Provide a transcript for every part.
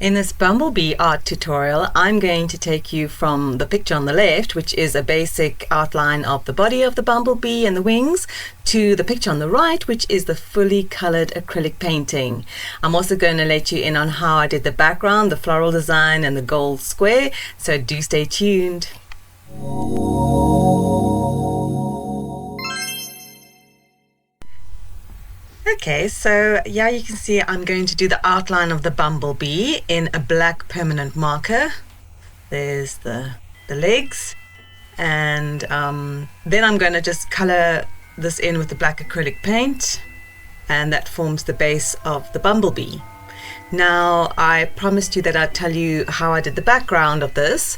In this Bumblebee art tutorial, I'm going to take you from the picture on the left, which is a basic outline of the body of the bumblebee and the wings, to the picture on the right, which is the fully colored acrylic painting. I'm also going to let you in on how I did the background, the floral design, and the gold square, so do stay tuned. Okay, so yeah, you can see I'm going to do the outline of the bumblebee in a black permanent marker. There's the legs, and then I'm going to just color this in with the black acrylic paint, and that forms the base of the bumblebee. Now, I promised you that I'd tell you how I did the background of this.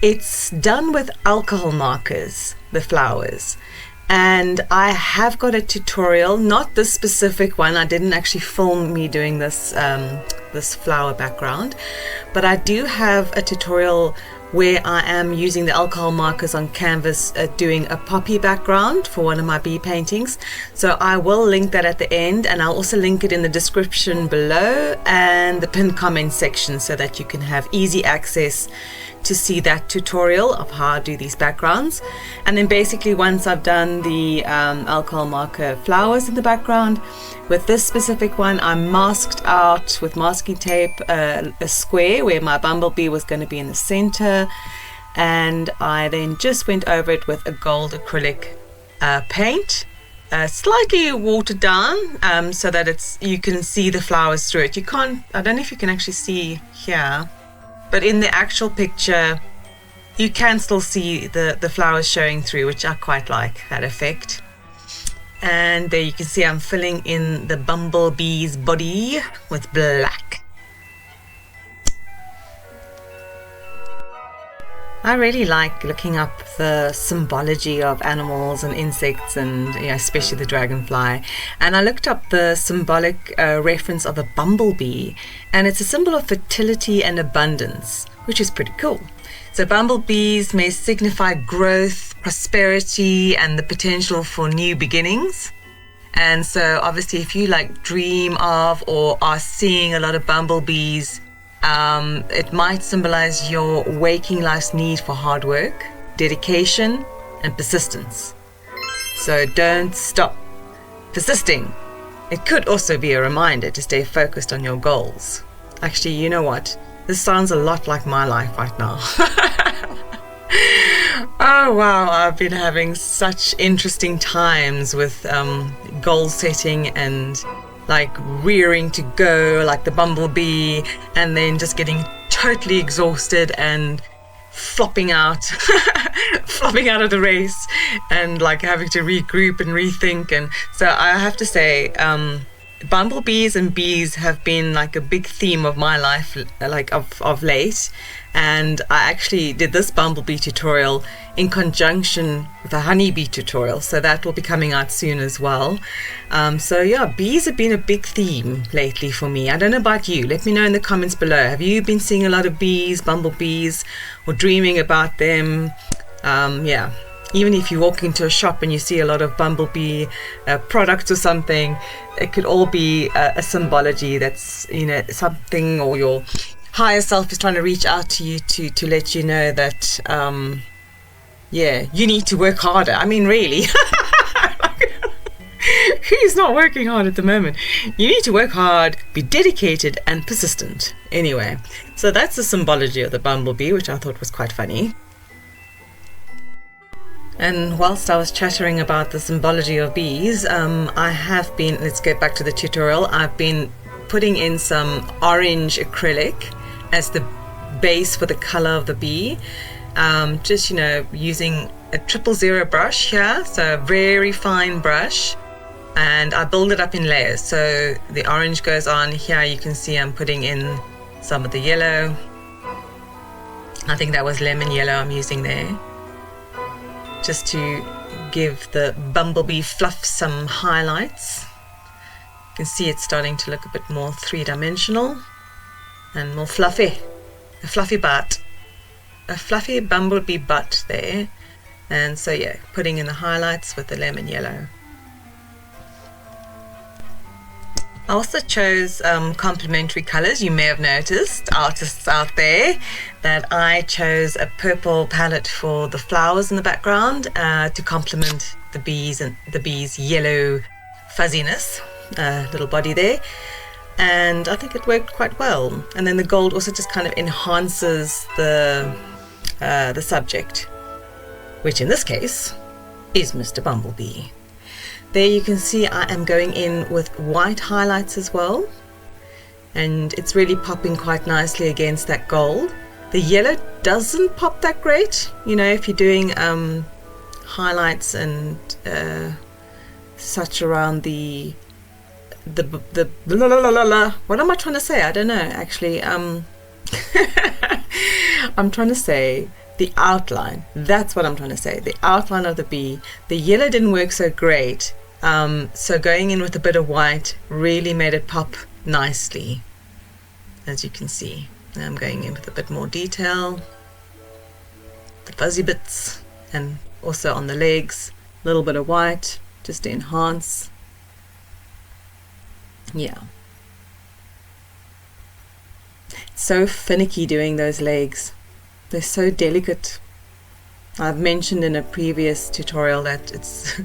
It's done with alcohol markers, the flowers. And I have got a tutorial, not this specific one. I didn't actually film me doing this this flower background, but I do have a tutorial where I am using the alcohol markers on canvas doing a poppy background for one of my bee paintings. So I will link that at the end, and I'll also link it in the description below and the pinned comment section so that you can have easy access to see that tutorial of how I do these backgrounds. And then basically once I've done the alcohol marker flowers in the background, with this specific one I masked out with masking tape a square where my bumblebee was going to be in the center, and I then just went over it with a gold acrylic paint, slightly watered down so that you can see the flowers through it. You can't, I don't know if you can actually see here, but in the actual picture you can still see the flowers showing through, which I quite like that effect. And there you can see I'm filling in the bumblebee's body with black. I really like looking up the symbology of animals and insects, and especially the dragonfly. And I looked up the symbolic reference of a bumblebee, and it's a symbol of fertility and abundance, which is pretty cool. So bumblebees may signify growth, prosperity, and the potential for new beginnings. And so obviously if you dream of or are seeing a lot of bumblebees, it might symbolize your waking life's need for hard work, dedication, and persistence. So don't stop persisting. It could also be a reminder to stay focused on your goals. Actually, you know what? This sounds a lot like my life right now. Oh wow, I've been having such interesting times with goal setting and rearing to go like the bumblebee, and then just getting totally exhausted and flopping out flopping out of the race, and having to regroup and rethink. And so I have to say, bumblebees and bees have been a big theme of my life of late. And I actually did this bumblebee tutorial in conjunction with a honeybee tutorial, so that will be coming out soon as well. So yeah, bees have been a big theme lately for me. I don't know about you. Let me know in the comments below. Have you been seeing a lot of bees, bumblebees, or dreaming about them? Yeah, even if you walk into a shop and you see a lot of bumblebee products or something, it could all be a symbology that's something, or your higher self is trying to reach out to you to let you know that yeah, you need to work harder. I mean, really. Who's not working hard at the moment? You need to work hard, be dedicated and persistent. Anyway, so that's the symbology of the bumblebee, which I thought was quite funny. And whilst I was chattering about the symbology of bees, I have been, let's get back to the tutorial, I've been putting in some orange acrylic as the base for the color of the bee. Just using a 000 brush here, so a very fine brush, and I build it up in layers. So the orange goes on here. You can see I'm putting in some of the yellow. I think that was lemon yellow I'm using there, just to give the bumblebee fluff some highlights. You can see it's starting to look a bit more three-dimensional and more fluffy. A fluffy butt. A fluffy bumblebee butt there. And so yeah, putting in the highlights with the lemon yellow. I also chose complementary colors. You may have noticed, artists out there, that I chose a purple palette for the flowers in the background to complement the bees and the bees' yellow fuzziness, little body there. And I think it worked quite well. And then the gold also just kind of enhances the subject, which in this case is Mr. Bumblebee. There you can see I am going in with white highlights as well, and it's really popping quite nicely against that gold. The yellow doesn't pop that great, you know, if you're doing highlights and such around the what am I trying to say? I don't know actually. I'm trying to say the outline. That's what I'm trying to say. The outline of the bee. The yellow didn't work so great. So going in with a bit of white really made it pop nicely, as you can see. Now I'm going in with a bit more detail, the fuzzy bits, and also on the legs, a little bit of white just to enhance. Yeah. It's so finicky doing those legs. They're so delicate. I've mentioned in a previous tutorial that it's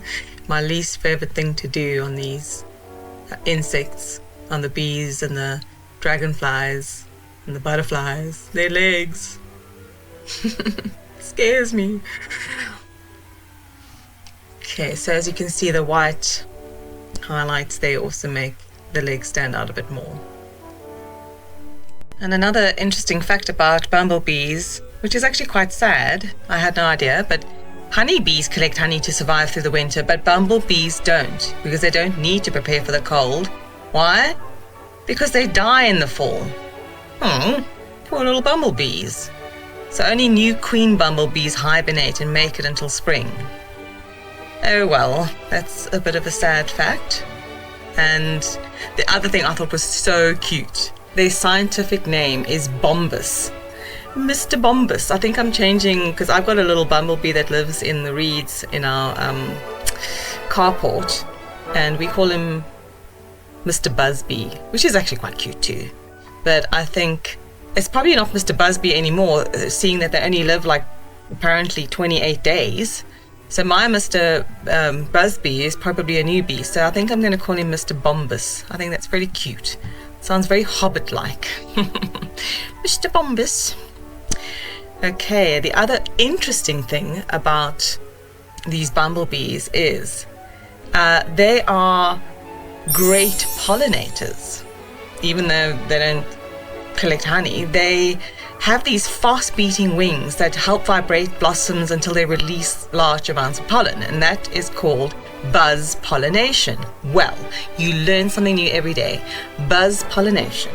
my least favorite thing to do on these insects, on the bees and the dragonflies and the butterflies. Their legs. Scares me. Okay, so as you can see, the white highlights there also make the legs stand out a bit more. And another interesting fact about bumblebees, which is actually quite sad, I had no idea, but honeybees collect honey to survive through the winter, but bumblebees don't, because they don't need to prepare for the cold. Why? Because they die in the fall. Poor little bumblebees. So only new queen bumblebees hibernate and make it until spring. Oh well, that's a bit of a sad fact. And the other thing I thought was so cute, their scientific name is Bombus. Mr. Bombus. I think I'm changing, because I've got a little bumblebee that lives in the reeds in our carport, and we call him Mr. Buzzbee, which is actually quite cute too. But I think it's probably not Mr. Buzzbee anymore, seeing that they only live like apparently 28 days. So my Mr. Buzzbee is probably a newbie, so I think I'm going to call him Mr. Bombus. I think that's very cute. Sounds very Hobbit-like. Mr. Bombus. Okay, the other interesting thing about these bumblebees is they are great pollinators. Even though they don't collect honey, they have these fast-beating wings that help vibrate blossoms until they release large amounts of pollen, and that is called buzz pollination. Well, you learn something new every day. Buzz pollination.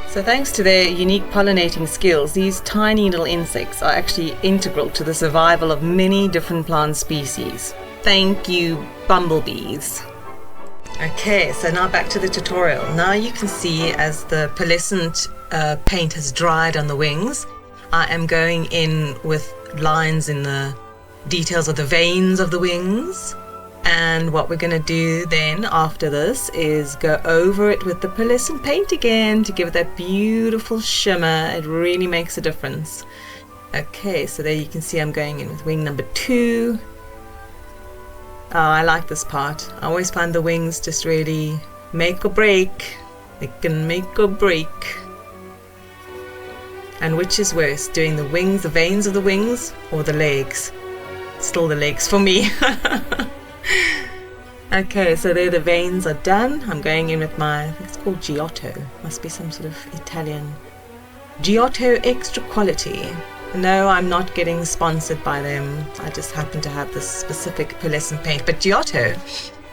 So thanks to their unique pollinating skills, these tiny little insects are actually integral to the survival of many different plant species. Thank you, bumblebees. Okay, so now back to the tutorial. Now you can see as the pearlescent paint has dried on the wings, I am going in with lines in the details of the veins of the wings. And what we're going to do then after this is go over it with the pearlescent paint again to give it that beautiful shimmer. It really makes a difference. Okay, so there you can see I'm going in with wing number 2. Oh, I like this part. I always find the wings just really make or break. They can make or break. And which is worse, doing the wings, the veins of the wings, or the legs? Still the legs for me. Okay, so there the veins are done. I'm going in with my, I think it's called Giotto. Must be some sort of Italian. Giotto Extra Quality. No, I'm not getting sponsored by them. I just happen to have this specific pearlescent paint. But Giotto,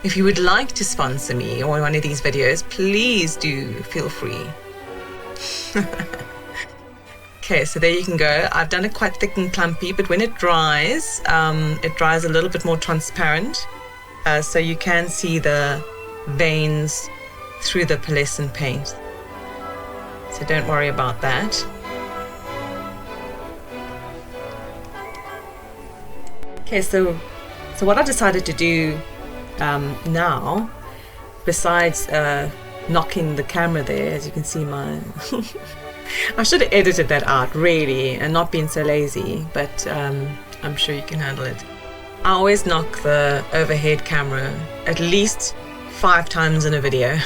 if you would like to sponsor me or one of these videos, please do feel free. Okay, so there you can go. I've done it quite thick and clumpy, but when it dries a little bit more transparent. So you can see the veins through the pearlescent paint. So don't worry about that. Okay, so what I decided to do now, besides knocking the camera there, as you can see my I should have edited that out really and not been so lazy, but I'm sure you can handle it. I always knock the overhead camera at least 5 times in a video.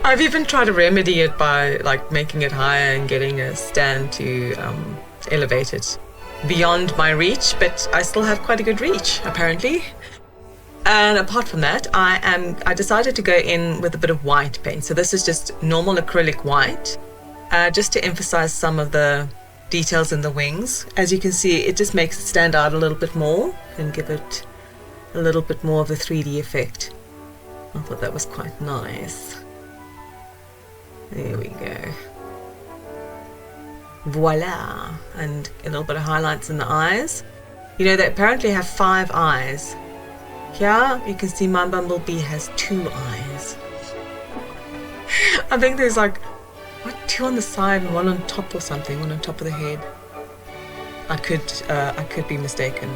I've even tried to remedy it by like making it higher and getting a stand to elevate it beyond my reach, but I still have quite a good reach apparently. And apart from that, I decided to go in with a bit of white paint. So this is just normal acrylic white, just to emphasize some of the details in the wings. As you can see, it just makes it stand out a little bit more and give it a little bit more of a 3D effect. I thought that was quite nice. There we go. Voila! And a little bit of highlights in the eyes. You know, they apparently have 5 eyes. Here you can see my bumblebee has 2 eyes. I think there's like, what, 2 on the side and 1 on top or something, 1 on top of the head. I could be mistaken.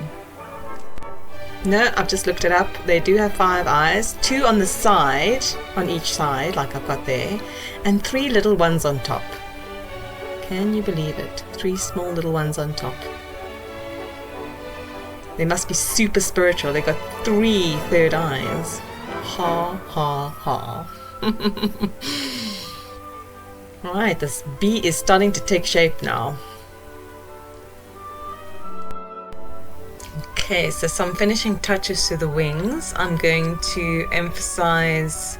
No, I've just looked it up. They do have 5 eyes, 2 on the side, on each side, like I've got there, and 3 little ones on top. Can you believe it? 3 small little ones on top. They must be super spiritual. They got 3 third eyes. Ha ha ha. Alright, this bee is starting to take shape now. Okay, so some finishing touches to the wings. I'm going to emphasize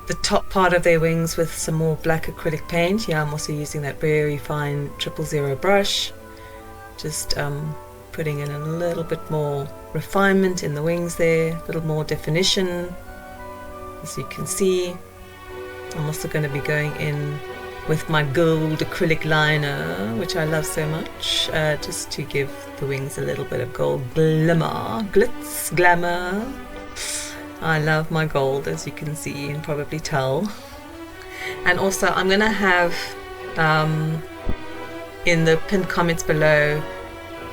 the top part of their wings with some more black acrylic paint. Yeah, I'm also using that very fine 000 brush. Just putting in a little bit more refinement in the wings there, a little more definition. As you can see, I'm also going to be going in with my gold acrylic liner, which I love so much, just to give the wings a little bit of gold glimmer, glitz, glamour. I love my gold, as you can see and probably tell. And also I'm going to have in the pinned comments below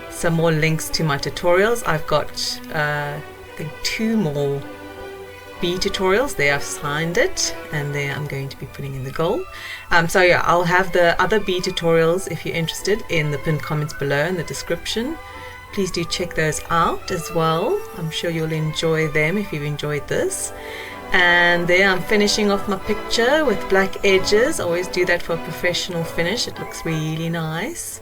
some more links to my tutorials. I've got I think 2 more bee tutorials. There I've signed it, and there I'm going to be putting in the goal. So yeah, I'll have the other bee tutorials if you're interested in the pinned comments below in the description. Please do check those out as well. I'm sure you'll enjoy them if you've enjoyed this. And there I'm finishing off my picture with black edges. I always do that for a professional finish. It looks really nice.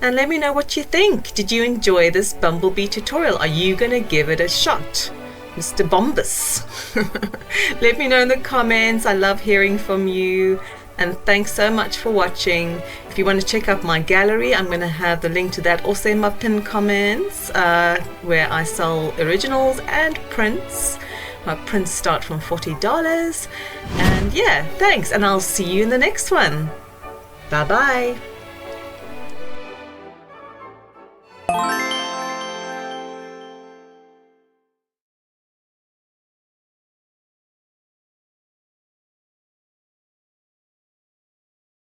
And let me know what you think. Did you enjoy this bumblebee tutorial? Are you going to give it a shot, Mr. Bombus? Let me know in the comments. I love hearing from you. And thanks so much for watching. If you want to check out my gallery, I'm going to have the link to that also in my pinned comments, where I sell originals and prints. My prints start from $40. And yeah, thanks. And I'll see you in the next one. Bye-bye.